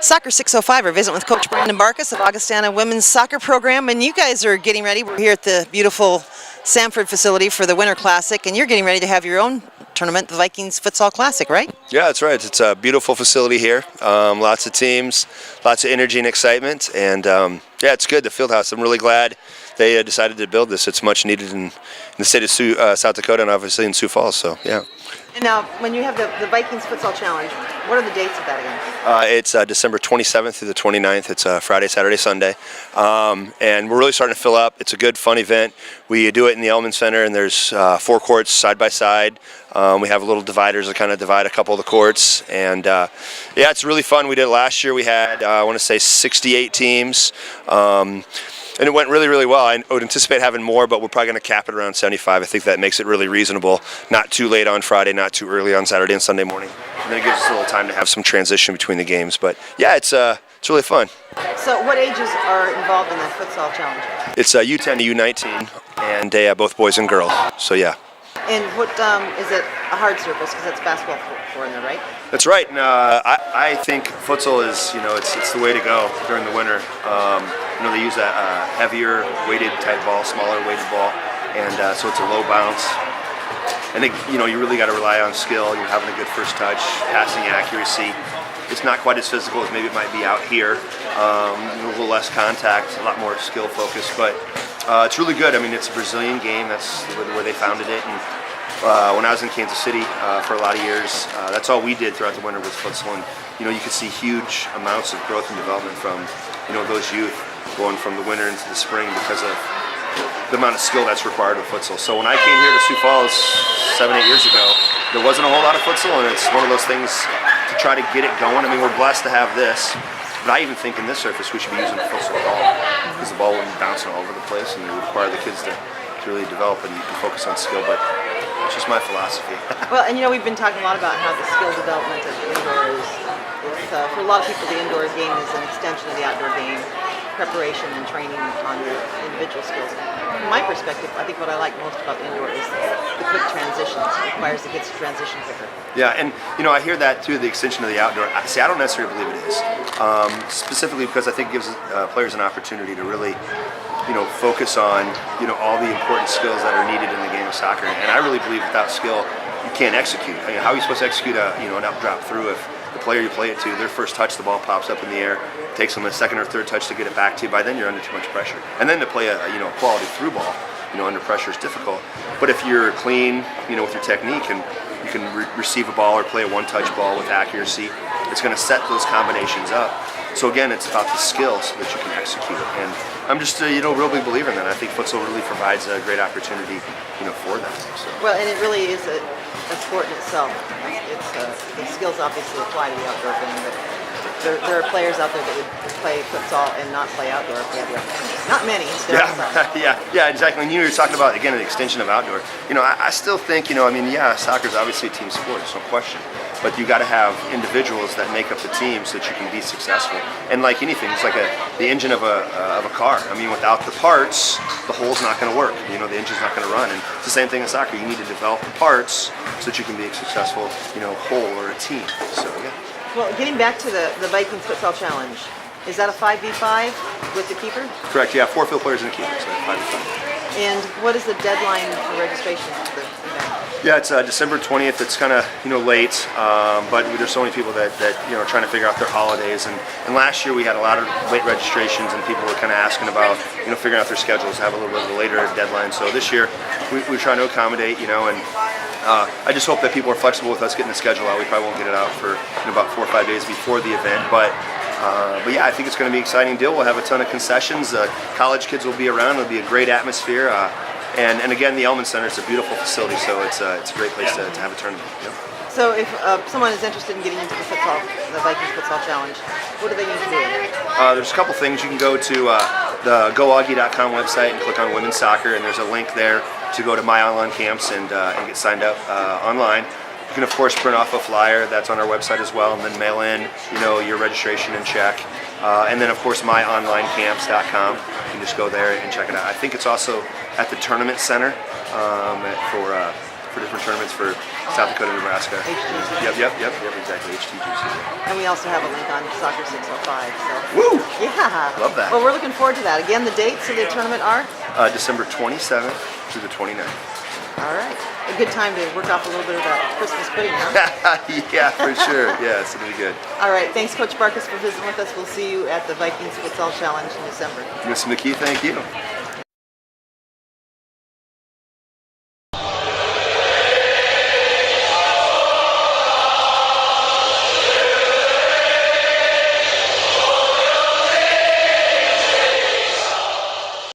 Soccer 605, we're visiting with Coach Brandon Barkus of Augustana Women's Soccer Program, and you guys are getting ready. We're here at the beautiful Sanford facility for the Winter Classic, and you're getting ready to have your own tournament, the Vikings Futsal Classic, right? Yeah, that's right. It's a beautiful facility here. Lots of teams, lots of energy and excitement, and yeah, it's good, the field house. I'm really glad they decided to build this. It's much needed in the state of South Dakota and obviously in Sioux Falls, so yeah. And now, when you have the Vikings Futsal Challenge, what are the dates of that again? It's December 27th through the 29th. It's Friday, Saturday, Sunday. And we're really starting to fill up. It's a good, fun event. We do it in the Elman Center, and there's 4 courts side by side. We have little dividers that kind of divide a couple of the courts. And yeah, it's really fun. We did it last year. We had, I want to say, 68 teams. And it went really, really well. I would anticipate having more, but we're probably going to cap it around 75. I think that makes it really reasonable. Not too late on Friday, not too early on Saturday and Sunday morning. And then it gives us a little time to have some transition between the games. But yeah, it's really fun. So what ages are involved in the futsal challenge? It's U10 to U19, and they both boys and girls. So yeah. And what is it a hard surface? Because that's basketball for in there, right? That's right. And, I think futsal is, it's the way to go during the winter. They use a heavier weighted type ball, smaller weighted ball, and so it's a low bounce. And you really got to rely on skill. You're having a good first touch, passing accuracy. It's not quite as physical as maybe it might be out here. A little less contact, a lot more skill focus, but it's really good. I mean, it's a Brazilian game. That's where they founded it. And when I was in Kansas City for a lot of years, that's all we did throughout the winter was futsal. And you could see huge amounts of growth and development from those youth going from the winter into the spring because of the amount of skill that's required with futsal. So when I came here to Sioux Falls 7-8 years ago, there wasn't a whole lot of futsal, and it's one of those things to try to get it going. I mean, we're blessed to have this, but I even think in this surface we should be using a futsal ball because the ball wouldn't be bouncing all over the place, and it would require the kids to really develop and focus on skill. But it's just my philosophy. Well, and we've been talking a lot about how the skill development of the indoor is for a lot of people, the indoor game is an extension of the outdoor game. Preparation and training on the individual skills. From my perspective, I think what I like most about the indoor is the quick transitions. It requires the kids to transition quicker. Yeah, and I hear that too, the extension of the outdoor. See, I don't necessarily believe it is. Specifically because I think it gives players an opportunity to really focus on all the important skills that are needed in the game of soccer. And I really believe without skill, you can't execute. I mean, how are you supposed to execute an up drop through if the player you play it to, their first touch, the ball pops up in the air, takes them a second or third touch to get it back to you. By then you're under too much pressure. And then to play a quality through ball, under pressure is difficult. But if you're clean, with your technique and you can receive a ball or play a one-touch ball with accuracy, it's going to set those combinations up. So again, it's about the skill so that you can execute it. And I'm just a real big believer in that. I think futsal really provides a great opportunity, for that. So. Well, and it really is a sport in itself. The skills obviously apply to the outdoor game, but there are players out there that would play futsal and not play outdoor if they had the opportunity. Not many. Yeah, exactly. And you were talking about, again, an extension of outdoor. I still think, soccer is obviously a team sport, there's no question. But you got to have individuals that make up the team so that you can be successful. And like anything, it's like the engine of a car. I mean, without the parts, the hole's not going to work. The engine's not going to run. And it's the same thing in soccer. You need to develop the parts so that you can be a successful, whole or a team. So yeah. Well, getting back to the Vikings Futsal Challenge, is that a 5v5 with the keeper? Correct. Yeah, 4 field players and a keeper. So 5v5. And what is the deadline for registration for the event? Yeah, it's December 20th. It's kind of late, but there's so many people that are trying to figure out their holidays. And last year we had a lot of late registrations, and people were kind of asking about figuring out their schedules, have a little bit of a later deadline. So this year we're trying to accommodate, and I just hope that people are flexible with us getting the schedule out. We probably won't get it out for about 4 or 5 days before the event, but yeah, I think it's going to be an exciting deal. We'll have a ton of concessions. College kids will be around. It'll be a great atmosphere. And again, the Elman Center is a beautiful facility, so it's a great place to have a tournament. Yep. So if someone is interested in getting into the Vikings Futsal Challenge, what do they need to do? There's a couple things. You can go to the goaugie.com website and click on women's soccer, and there's a link there to go to my online camps and get signed up online. You can of course print off a flyer that's on our website as well, and then mail in your registration and check. And then of course myonlinecamps.com. You can just go there and check it out. I think it's also at the tournament center for different tournaments for South Dakota, Nebraska. HTGC. Yep, exactly. HTGC. And we also have a link on Soccer 605. So. Woo! Yeah. Love that. Well, we're looking forward to that. Again, the dates of the tournament are? December 27th through the 29th. All right. A good time to work off a little bit of that Christmas pudding, huh? Yeah, for sure. Yeah, it's gonna be good. All right. Thanks, Coach Barkus, for visiting with us. We'll see you at the Vikings Futsal Challenge in December. Ms. McKee, thank you.